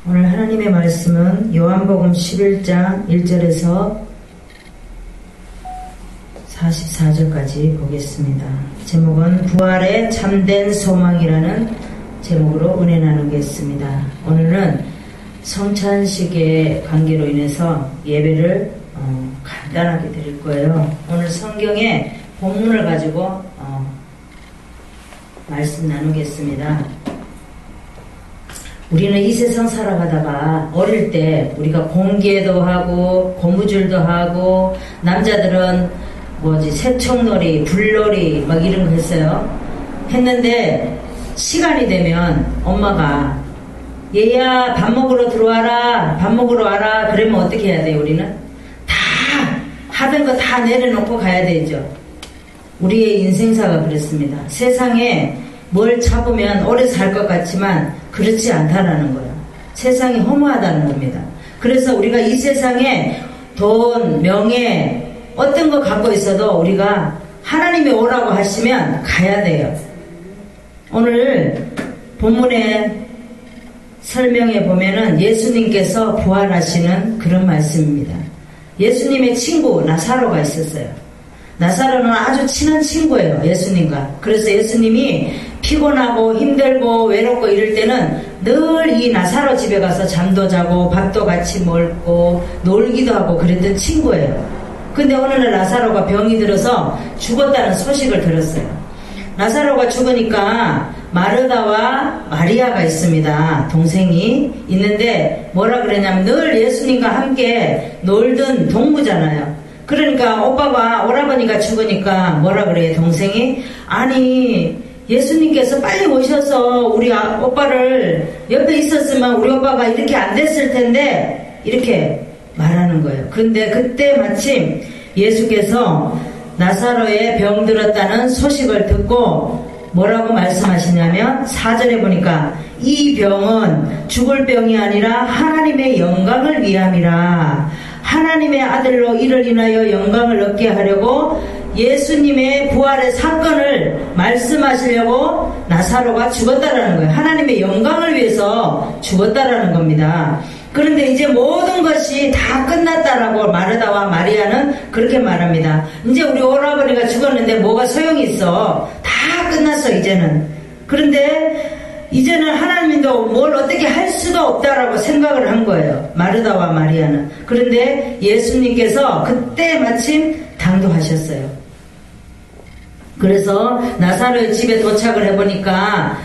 오늘 하나님의 말씀은 요한복음 11장 1절에서 44절까지 보겠습니다. 제목은 부활의 참된 소망이라는 제목으로 은혜 나누겠습니다. 오늘은 성찬식의 관계로 인해서 예배를 간단하게 드릴 거예요. 오늘 성경의 본문을 가지고 말씀 나누겠습니다. 우리는 이 세상 살아가다가 어릴 때 우리가 공개도 하고 고무줄도 하고 남자들은 새총놀이, 불놀이 막 이런 거 했어요. 했는데 시간이 되면 엄마가 얘야 밥 먹으러 들어와라, 밥 먹으러 와라 그러면 어떻게 해야 돼요? 우리는 다 하던 거 다 내려놓고 가야 되죠. 우리의 인생사가 그렇습니다. 세상에 뭘 잡으면 오래 살 것 같지만 그렇지 않다라는 거예요. 세상이 허무하다는 겁니다. 그래서 우리가 이 세상에 돈, 명예 어떤 거 갖고 있어도 우리가 하나님이 오라고 하시면 가야 돼요. 오늘 본문에 설명해 보면은 예수님께서 부활하시는 그런 말씀입니다. 예수님의 친구 나사로가 있었어요. 나사로는 아주 친한 친구예요, 예수님과. 그래서 예수님이 피곤하고 힘들고 외롭고 이럴 때는 늘 이 나사로 집에 가서 잠도 자고 밥도 같이 먹고 놀기도 하고 그랬던 친구예요. 근데 어느 날 나사로가 병이 들어서 죽었다는 소식을 들었어요. 나사로가 죽으니까 마르다와 마리아가 있습니다. 동생이 있는데 뭐라 그러냐면 늘 예수님과 함께 놀던 동무잖아요. 그러니까 오라버니가 죽으니까 뭐라 그래요? 동생이 아니 예수님께서 빨리 오셔서 우리 오빠를 옆에 있었으면 우리 오빠가 이렇게 안 됐을 텐데 이렇게 말하는 거예요. 그런데 그때 마침 예수께서 나사로의 병들었다는 소식을 듣고 뭐라고 말씀하시냐면 4절에 보니까 이 병은 죽을 병이 아니라 하나님의 영광을 위함이라. 하나님의 아들로 이를 인하여 영광을 얻게 하려고 예수님의 부활의 사건을 말씀하시려고 나사로가 죽었다라는 거예요. 하나님의 영광을 위해서 죽었다라는 겁니다. 그런데 이제 모든 것이 다 끝났다라고 마르다와 마리아는 그렇게 말합니다. 이제 우리 오라버니가 죽었는데 뭐가 소용이 있어. 다 끝났어 이제는. 그런데 이제는 하나님도 뭘 어떻게 할 수가 없다라고 생각을 한 거예요. 마르다와 마리아는. 그런데 예수님께서 그때 마침 당도하셨어요. 그래서 나사로의 집에 도착을 해보니까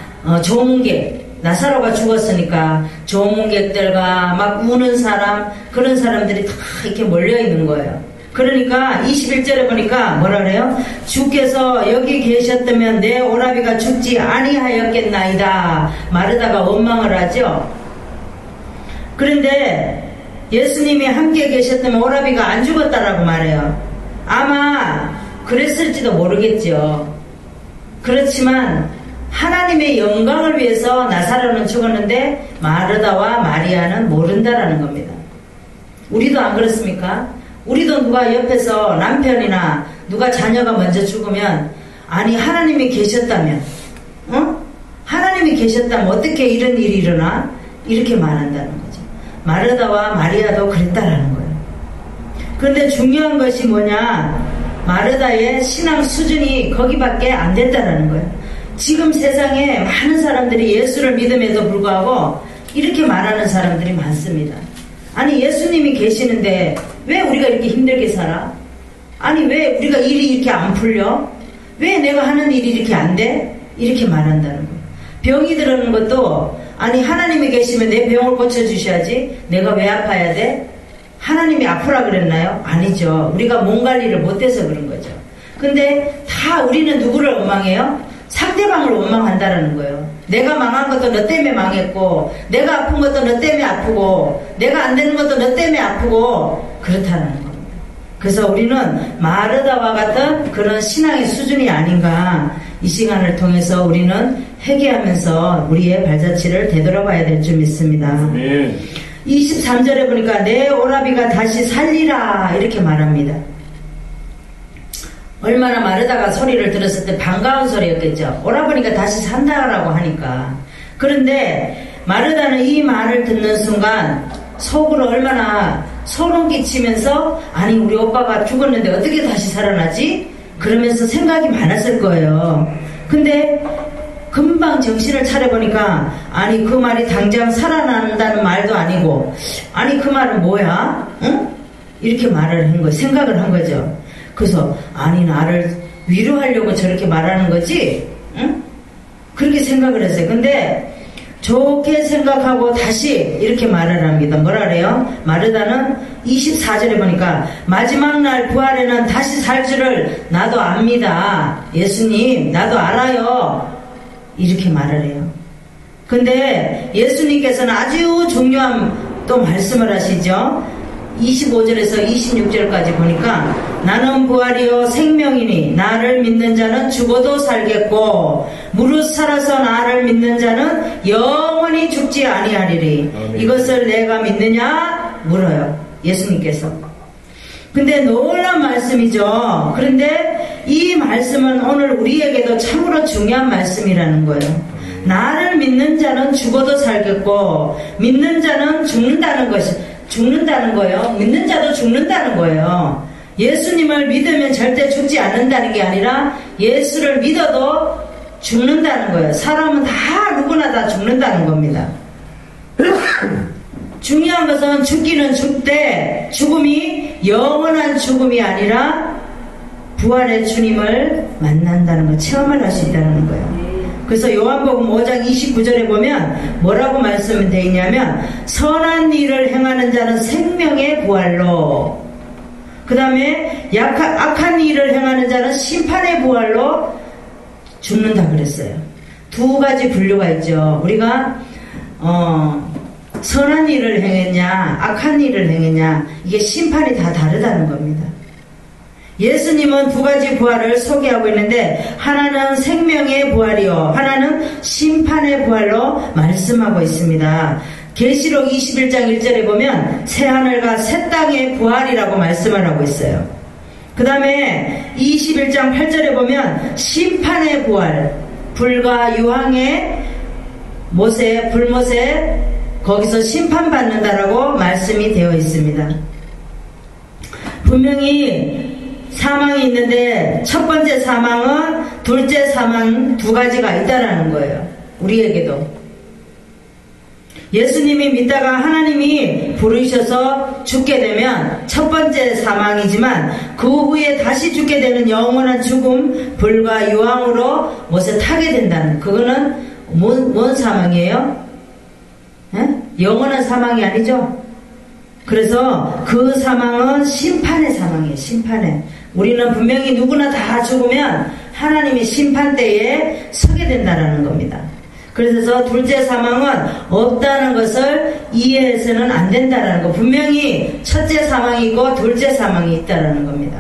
조문객, 나사로가 죽었으니까 조문객들과 막 우는 사람, 그런 사람들이 다 이렇게 몰려있는 거예요. 그러니까 21절에 보니까 뭐라 그래요? 주께서 여기 계셨다면 내 오라비가 죽지 아니하였겠나이다. 마르다가 원망을 하죠. 그런데 예수님이 함께 계셨다면 오라비가 안 죽었다라고 말해요. 아마 그랬을지도 모르겠죠. 그렇지만 하나님의 영광을 위해서 나사로는 죽었는데 마르다와 마리아는 모른다라는 겁니다. 우리도 안 그렇습니까? 우리도 누가 옆에서 남편이나 누가 자녀가 먼저 죽으면 아니 하나님이 계셨다면 하나님이 계셨다면 어떻게 이런 일이 일어나? 이렇게 말한다는 거죠. 마르다와 마리아도 그랬다라는 거예요. 그런데 중요한 것이 뭐냐? 마르다의 신앙 수준이 거기밖에 안 됐다라는 거예요. 지금 세상에 많은 사람들이 예수를 믿음에도 불구하고 이렇게 말하는 사람들이 많습니다. 아니 예수님이 계시는데 왜 우리가 이렇게 힘들게 살아? 아니 왜 우리가 일이 이렇게 안 풀려? 왜 내가 하는 일이 이렇게 안 돼? 이렇게 말한다는 거예요. 병이 들어오는 것도 아니 하나님이 계시면 내 병을 고쳐주셔야지 내가 왜 아파야 돼? 하나님이 아프라 그랬나요? 아니죠. 우리가 몸 관리를 못해서 그런 거죠. 근데 다 우리는 누구를 원망해요? 상대방을 원망한다라는 거예요. 내가 망한 것도 너 때문에 망했고 내가 아픈 것도 너 때문에 아프고 내가 안 되는 것도 너 때문에 아프고 그렇다는 겁니다. 그래서 우리는 마르다와 같은 그런 신앙의 수준이 아닌가. 이 시간을 통해서 우리는 회개하면서 우리의 발자취를 되돌아봐야 될 줄 믿습니다. 네. 23절에 보니까 내 오라비가 다시 살리라 이렇게 말합니다. 얼마나 마르다가 소리를 들었을 때 반가운 소리였겠죠. 오라버니가 다시 산다라고 하니까. 그런데 마르다는 이 말을 듣는 순간 속으로 얼마나 소름 끼치면서 아니 우리 오빠가 죽었는데 어떻게 다시 살아나지? 그러면서 생각이 많았을 거예요. 근데 금방 정신을 차려보니까 아니 그 말이 당장 살아난다는 말도 아니고 아니 그 말은 뭐야? 응? 이렇게 말을 한 거예요. 생각을 한 거죠. 그래서 아니 나를 위로하려고 저렇게 말하는 거지? 응? 그렇게 생각을 했어요. 근데 좋게 생각하고 다시 이렇게 말을 합니다. 뭐라 그래요? 마르다는 24절에 보니까 마지막 날 부활에는 다시 살 줄을 나도 압니다. 예수님 나도 알아요. 이렇게 말을 해요. 근데 예수님께서는 아주 중요한 또 말씀을 하시죠. 25절에서 26절까지 보니까 나는 부활이요 생명이니 나를 믿는 자는 죽어도 살겠고 무릇 살아서 나를 믿는 자는 영원히 죽지 아니하리리. 이것을 내가 믿느냐 물어요. 예수님께서. 근데 놀라운 말씀이죠. 그런데 이 말씀은 오늘 우리에게도 참으로 중요한 말씀이라는 거예요. 나를 믿는 자는 죽어도 살겠고 믿는 자는 죽는다는 거예요. 믿는 자도 죽는다는 거예요. 예수님을 믿으면 절대 죽지 않는다는 게 아니라 예수를 믿어도 죽는다는 거예요. 사람은 다 누구나 다 죽는다는 겁니다. 중요한 것은 죽기는 죽되 죽음이 영원한 죽음이 아니라 부활의 주님을 만난다는 거, 체험을 할 수 있다는 거예요. 그래서 요한복음 5장 29절에 보면 뭐라고 말씀이 되어 있냐면 선한 일을 행하는 자는 생명의 부활로, 그 다음에 악한 일을 행하는 자는 심판의 부활로 죽는다 그랬어요. 두 가지 분류가 있죠. 우리가 선한 일을 행했냐 악한 일을 행했냐 이게 심판이 다 다르다는 겁니다. 예수님은 두 가지 부활을 소개하고 있는데 하나는 생명의 부활이요 하나는 심판의 부활로 말씀하고 있습니다. 계시록 21장 1절에 보면 새하늘과 새 땅의 부활이라고 말씀을 하고 있어요. 그 다음에 21장 8절에 보면 심판의 부활, 불과 유황의 못에 불못에 거기서 심판받는다라고 말씀이 되어 있습니다. 분명히 사망이 있는데 첫 번째 사망은 둘째 사망 두 가지가 있다라는 거예요. 우리에게도 예수님이 믿다가 하나님이 부르셔서 죽게 되면 첫 번째 사망이지만 그 후에 다시 죽게 되는 영원한 죽음, 불과 유황으로 못에 타게 된다는, 그거는 뭔 사망이에요? 에? 영원한 사망이 아니죠. 그래서 그 사망은 심판의 사망이에요. 심판의. 우리는 분명히 누구나 다 죽으면 하나님의 심판대에 서게 된다는 겁니다. 그래서 둘째 사망은 없다는 것을 이해해서는 안 된다는 거. 분명히 첫째 사망이 있고 둘째 사망이 있다는 겁니다.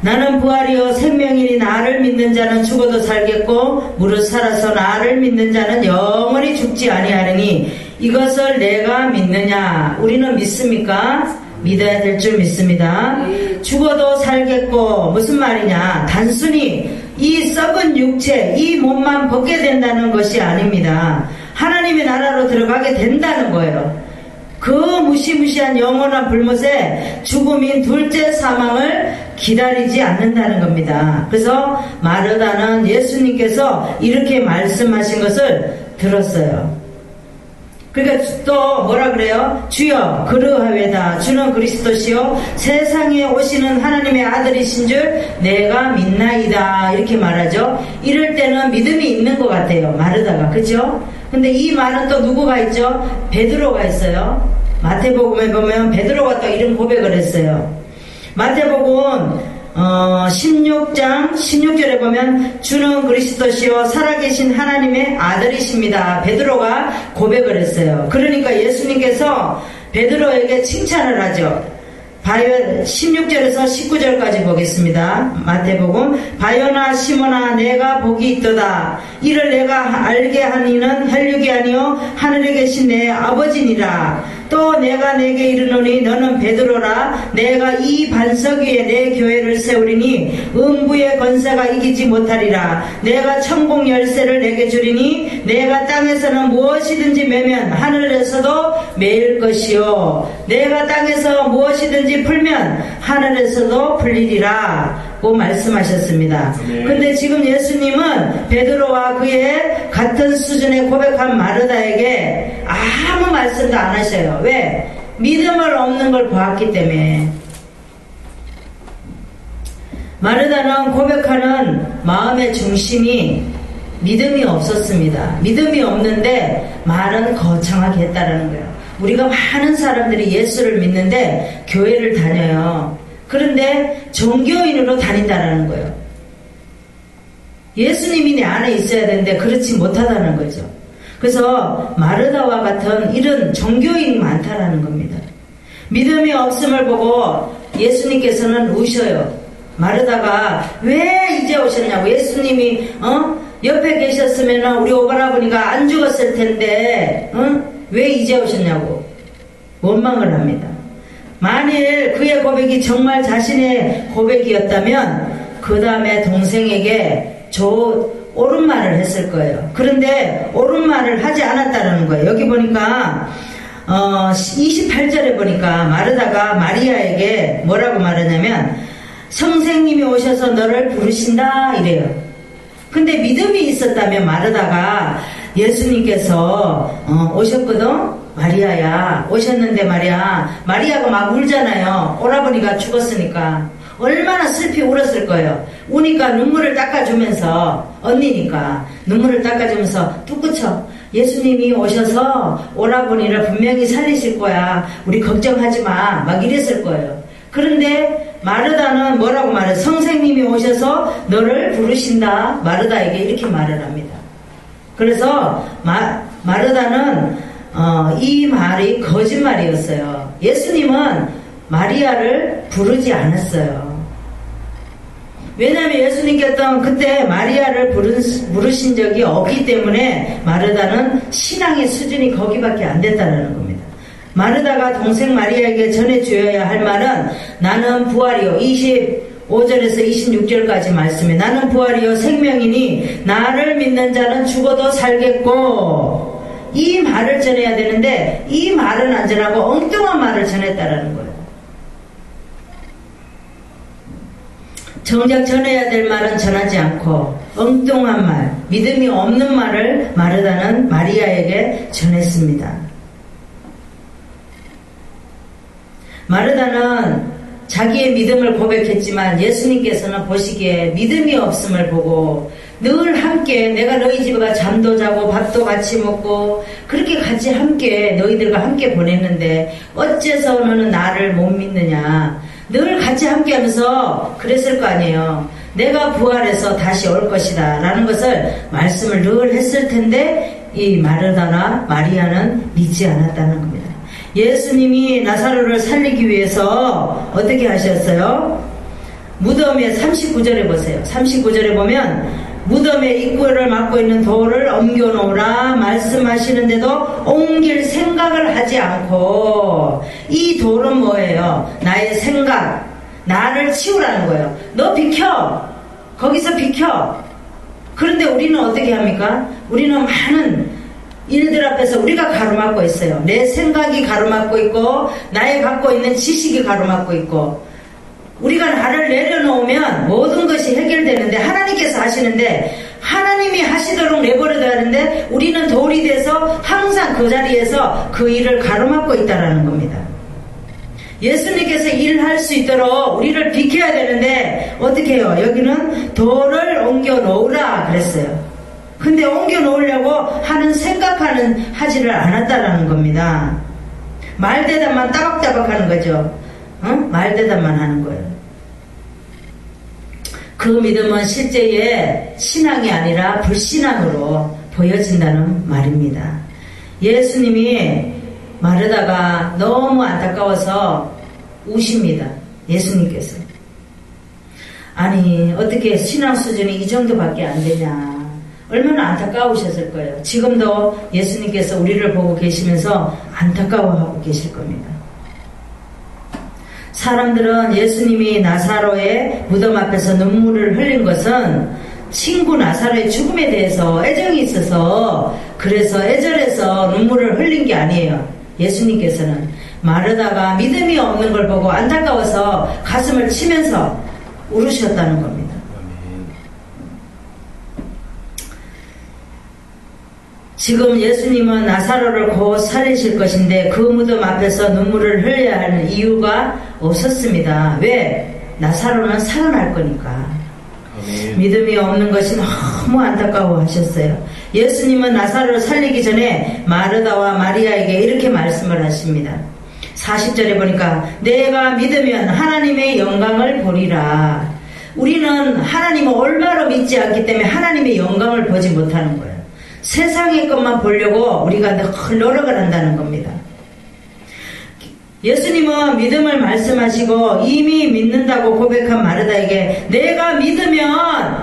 나는 부활이요 생명이니 나를 믿는 자는 죽어도 살겠고 무릇 살아서 나를 믿는 자는 영원히 죽지 아니하리니 이것을 내가 믿느냐. 우리는 믿습니까? 믿어야 될 줄 믿습니다. 죽어도 살겠고 무슨 말이냐, 단순히 이 썩은 육체 이 몸만 벗게 된다는 것이 아닙니다. 하나님의 나라로 들어가게 된다는 거예요. 그 무시무시한 영원한 불못에 죽음인 둘째 사망을 기다리지 않는다는 겁니다. 그래서 마르다는 예수님께서 이렇게 말씀하신 것을 들었어요. 그러니까 또 뭐라 그래요? 주여 그러하외다. 주는 그리스도시요 세상에 오시는 하나님의 아들이신 줄 내가 믿나이다. 이렇게 말하죠. 이럴 때는 믿음이 있는 것 같아요. 마르다가. 그죠? 근데 이 말은 또 누구가 있죠? 베드로가 있어요. 마태복음에 보면 베드로가 또 이런 고백을 했어요. 마태복음 16장 16절에 보면 주는 그리스도시요 살아계신 하나님의 아들이십니다. 베드로가 고백을 했어요. 그러니까 예수님께서 베드로에게 칭찬을 하죠. 16절에서 19절까지 보겠습니다. 마태복음 바요나 시몬아 내가 복이 있도다. 이를 내가 알게 하니는 혈육이 아니요 하늘에 계신 내 아버지니라. 또 내가 내게 이르노니 너는 베드로라. 내가 이 반석 위에 내 교회를 세우리니 음부의 권세가 이기지 못하리라. 내가 천국 열쇠를 내게 주리니 내가 땅에서는 무엇이든지 매면 하늘에서도 매일 것이요 내가 땅에서 무엇이든지 풀면 하늘에서도 풀리리라 고 말씀하셨습니다. 근데 지금 예수님은 베드로와 그의 같은 수준의 고백한 마르다에게 아무 말씀도 안 하셔요. 왜? 믿음을 없는 걸 보았기 때문에. 마르다는 고백하는 마음의 중심이 믿음이 없었습니다. 믿음이 없는데 말은 거창하게 했다라는 거예요. 우리가 많은 사람들이 예수를 믿는데 교회를 다녀요. 그런데 종교인으로 다닌다라는 거예요. 예수님이 내 안에 있어야 되는데 그렇지 못하다는 거죠. 그래서 마르다와 같은 이런 종교인이 많다라는 겁니다. 믿음이 없음을 보고 예수님께서는 우셔요. 마르다가 왜 이제 오셨냐고. 예수님이 옆에 계셨으면 우리 오바라버니가 안 죽었을 텐데 왜 이제 오셨냐고 원망을 합니다. 만일 그의 고백이 정말 자신의 고백이었다면 그 다음에 동생에게 옳은 말을 했을 거예요. 그런데 옳은 말을 하지 않았다는 거예요. 여기 보니까 28절에 보니까 마르다가 마리아에게 뭐라고 말하냐면 선생님이 오셔서 너를 부르신다 이래요. 근데 믿음이 있었다면 마르다가 예수님께서 오셨거든. 마리아야 오셨는데 말이야. 마리아가 막 울잖아요. 오라버니가 죽었으니까 얼마나 슬피 울었을 거예요. 우니까 눈물을 닦아주면서 언니니까 눈물을 닦아주면서 뚝 그쳐. 예수님이 오셔서 오라버니를 분명히 살리실 거야. 우리 걱정하지 마. 막 이랬을 거예요. 그런데 마르다는 뭐라고 말해? 선생님이 오셔서 너를 부르신다. 마르다에게 이렇게 말을 합니다. 그래서 마르다는 이 말이 거짓말이었어요. 예수님은 마리아를 부르지 않았어요. 왜냐하면 예수님께서 그때 마리아를 부르신 적이 없기 때문에 마르다는 신앙의 수준이 거기밖에 안 됐다는 겁니다. 마르다가 동생 마리아에게 전해주어야 할 말은 나는 부활이요. 25절에서 26절까지 말씀에 나는 부활이요 생명이니 나를 믿는 자는 죽어도 살겠고 이 말을 전해야 되는데 이 말은 안 전하고 엉뚱한 말을 전했다라는 거예요. 정작 전해야 될 말은 전하지 않고 엉뚱한 말, 믿음이 없는 말을 마르다는 마리아에게 전했습니다. 마르다는 자기의 믿음을 고백했지만 예수님께서는 보시기에 믿음이 없음을 보고 늘 함께 내가 너희 집에 가 잠도 자고 밥도 같이 먹고 그렇게 같이 함께 너희들과 함께 보냈는데 어째서 너는 나를 못 믿느냐. 늘 같이 함께 하면서 그랬을 거 아니에요. 내가 부활해서 다시 올 것이다 라는 것을 말씀을 늘 했을 텐데 이 마르다나 마리아는 믿지 않았다는 겁니다. 예수님이 나사로를 살리기 위해서 어떻게 하셨어요? 무덤에 39절에 보세요. 39절에 보면 무덤의 입구를 막고 있는 돌을 옮겨놓으라 말씀하시는데도 옮길 생각을 하지 않고 이 돌은 뭐예요? 나의 생각, 나를 치우라는 거예요. 너 비켜! 거기서 비켜! 그런데 우리는 어떻게 합니까? 우리는 많은 일들 앞에서 우리가 가로막고 있어요. 내 생각이 가로막고 있고 나의 갖고 있는 지식이 가로막고 있고 우리가 나를 내려놓으면 모든 것이 해결되는데 하나님께서 하시는데 하나님이 하시도록 내버려둬야 하는데 우리는 돌이 돼서 항상 그 자리에서 그 일을 가로막고 있다는 겁니다. 예수님께서 일을 할 수 있도록 우리를 비켜야 되는데 어떻게 해요? 여기는 돌을 옮겨 놓으라 그랬어요. 근데 옮겨 놓으려고 하는 생각하는 하지를 않았다라는 겁니다. 말대답만 따박따박 하는 거죠. 말대답만 하는 거예요. 그 믿음은 실제의 신앙이 아니라 불신앙으로 보여진다는 말입니다. 예수님이 마르다가 너무 안타까워서 우십니다. 예수님께서. 아니 어떻게 신앙 수준이 이 정도밖에 안 되냐. 얼마나 안타까우셨을 거예요. 지금도 예수님께서 우리를 보고 계시면서 안타까워하고 계실 겁니다. 사람들은 예수님이 나사로의 무덤 앞에서 눈물을 흘린 것은 친구 나사로의 죽음에 대해서 애정이 있어서 그래서 애절해서 눈물을 흘린 게 아니에요. 예수님께서는 마르다가 믿음이 없는 걸 보고 안타까워서 가슴을 치면서 울으셨다는 겁니다. 지금 예수님은 나사로를 곧 살리실 것인데 그 무덤 앞에서 눈물을 흘려야 하는 이유가 없었습니다. 왜? 나사로는 살아날 거니까. 믿음이 없는 것이 너무 안타까워 하셨어요. 예수님은 나사로를 살리기 전에 마르다와 마리아에게 이렇게 말씀을 하십니다. 40절에 보니까 내가 믿으면 하나님의 영광을 보리라. 우리는 하나님을 올바로 믿지 않기 때문에 하나님의 영광을 보지 못하는 거예요. 세상의 것만 보려고 우리가 늘 노력을 한다는 겁니다. 예수님은 믿음을 말씀하시고 이미 믿는다고 고백한 마르다에게 내가 믿으면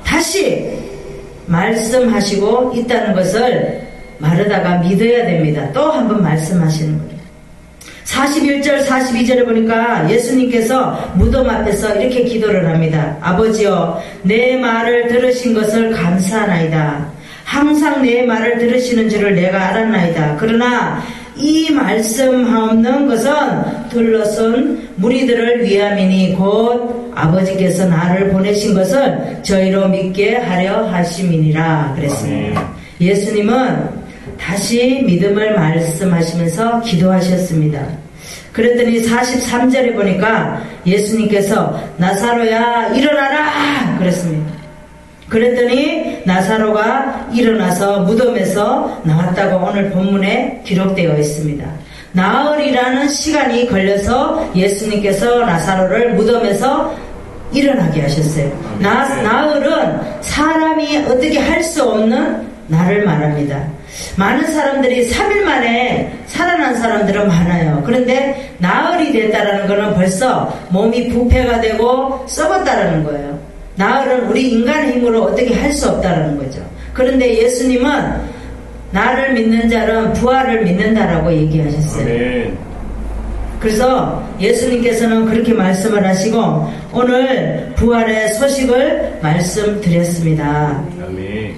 다시 말씀하시고 있다는 것을 마르다가 믿어야 됩니다. 또 한 번 말씀하시는 거예요. 41절 42절에 보니까 예수님께서 무덤 앞에서 이렇게 기도를 합니다. 아버지여 내 말을 들으신 것을 감사하나이다. 항상 내 말을 들으시는 줄을 내가 알았나이다. 그러나 이 말씀하옵는 것은 둘러쓴 무리들을 위함이니 곧 아버지께서 나를 보내신 것을 저희로 믿게 하려 하심이니라 그랬습니다. 예수님은 다시 믿음을 말씀하시면서 기도하셨습니다. 그랬더니 43절에 보니까 예수님께서 나사로야 일어나라 그랬습니다. 그랬더니 나사로가 일어나서 무덤에서 나왔다고 오늘 본문에 기록되어 있습니다. 나흘이라는 시간이 걸려서 예수님께서 나사로를 무덤에서 일어나게 하셨어요. 나흘은 사람이 어떻게 할 수 없는 날을 말합니다. 많은 사람들이 3일 만에 살아난 사람들은 많아요. 그런데 나흘이 됐다라는 것은 벌써 몸이 부패가 되고 썩었다라는 거예요. 나흘은 우리 인간의 힘으로 어떻게 할 수 없다라는 거죠. 그런데 예수님은 나를 믿는 자는 부활을 믿는다라고 얘기하셨어요. 아멘. 그래서 예수님께서는 그렇게 말씀을 하시고 오늘 부활의 소식을 말씀드렸습니다. 아멘.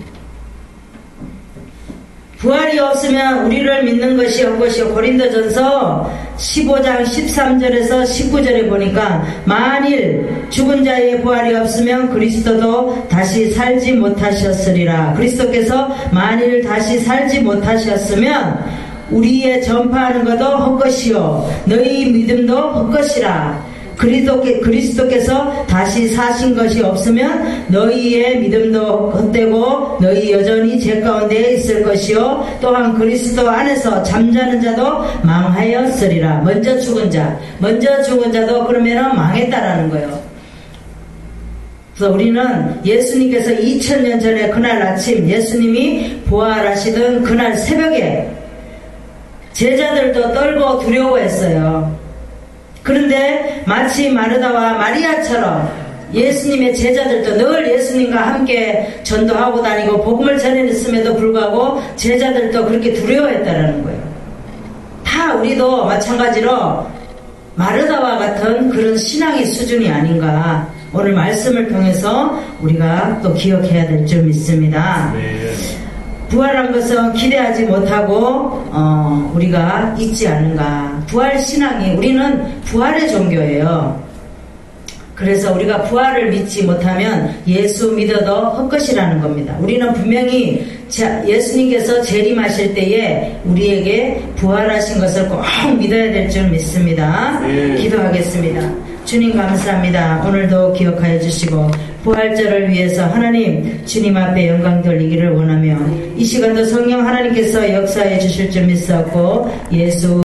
부활이 없으면 우리를 믿는 것이 헛것이요. 고린도전서 15장 13절에서 19절에 보니까 만일 죽은 자의 부활이 없으면 그리스도도 다시 살지 못하셨으리라. 그리스도께서 만일 다시 살지 못하셨으면 우리의 전파하는 것도 헛것이요 너희 믿음도 헛것이라. 그리스도께서 다시 사신 것이 없으면 너희의 믿음도 헛되고 너희 여전히 죄 가운데 있을 것이요 또한 그리스도 안에서 잠자는 자도 망하였으리라. 먼저 죽은 자도 그러면 망했다라는 거예요. 그래서 우리는 예수님께서 2000년 전에 그날 아침 예수님이 부활하시던 그날 새벽에 제자들도 떨고 두려워했어요. 그런데 마치 마르다와 마리아처럼 예수님의 제자들도 늘 예수님과 함께 전도하고 다니고 복음을 전했음에도 불구하고 제자들도 그렇게 두려워했다라는 거예요. 다 우리도 마찬가지로 마르다와 같은 그런 신앙의 수준이 아닌가 오늘 말씀을 통해서 우리가 또 기억해야 될 줄 믿습니다. 네. 부활한 것은 기대하지 못하고 우리가 잊지 않은가. 부활 신앙이 우리는 부활의 종교예요. 그래서 우리가 부활을 믿지 못하면 예수 믿어도 헛것이라는 겁니다. 우리는 분명히 예수님께서 재림하실 때에 우리에게 부활하신 것을 꼭 믿어야 될 줄 믿습니다. 네. 기도하겠습니다. 주님 감사합니다. 오늘도 기억하여 주시고 부활절을 위해서 하나님 주님 앞에 영광 돌리기를 원하며 이 시간도 성령 하나님께서 역사해 주실 줄 믿사옵고 예수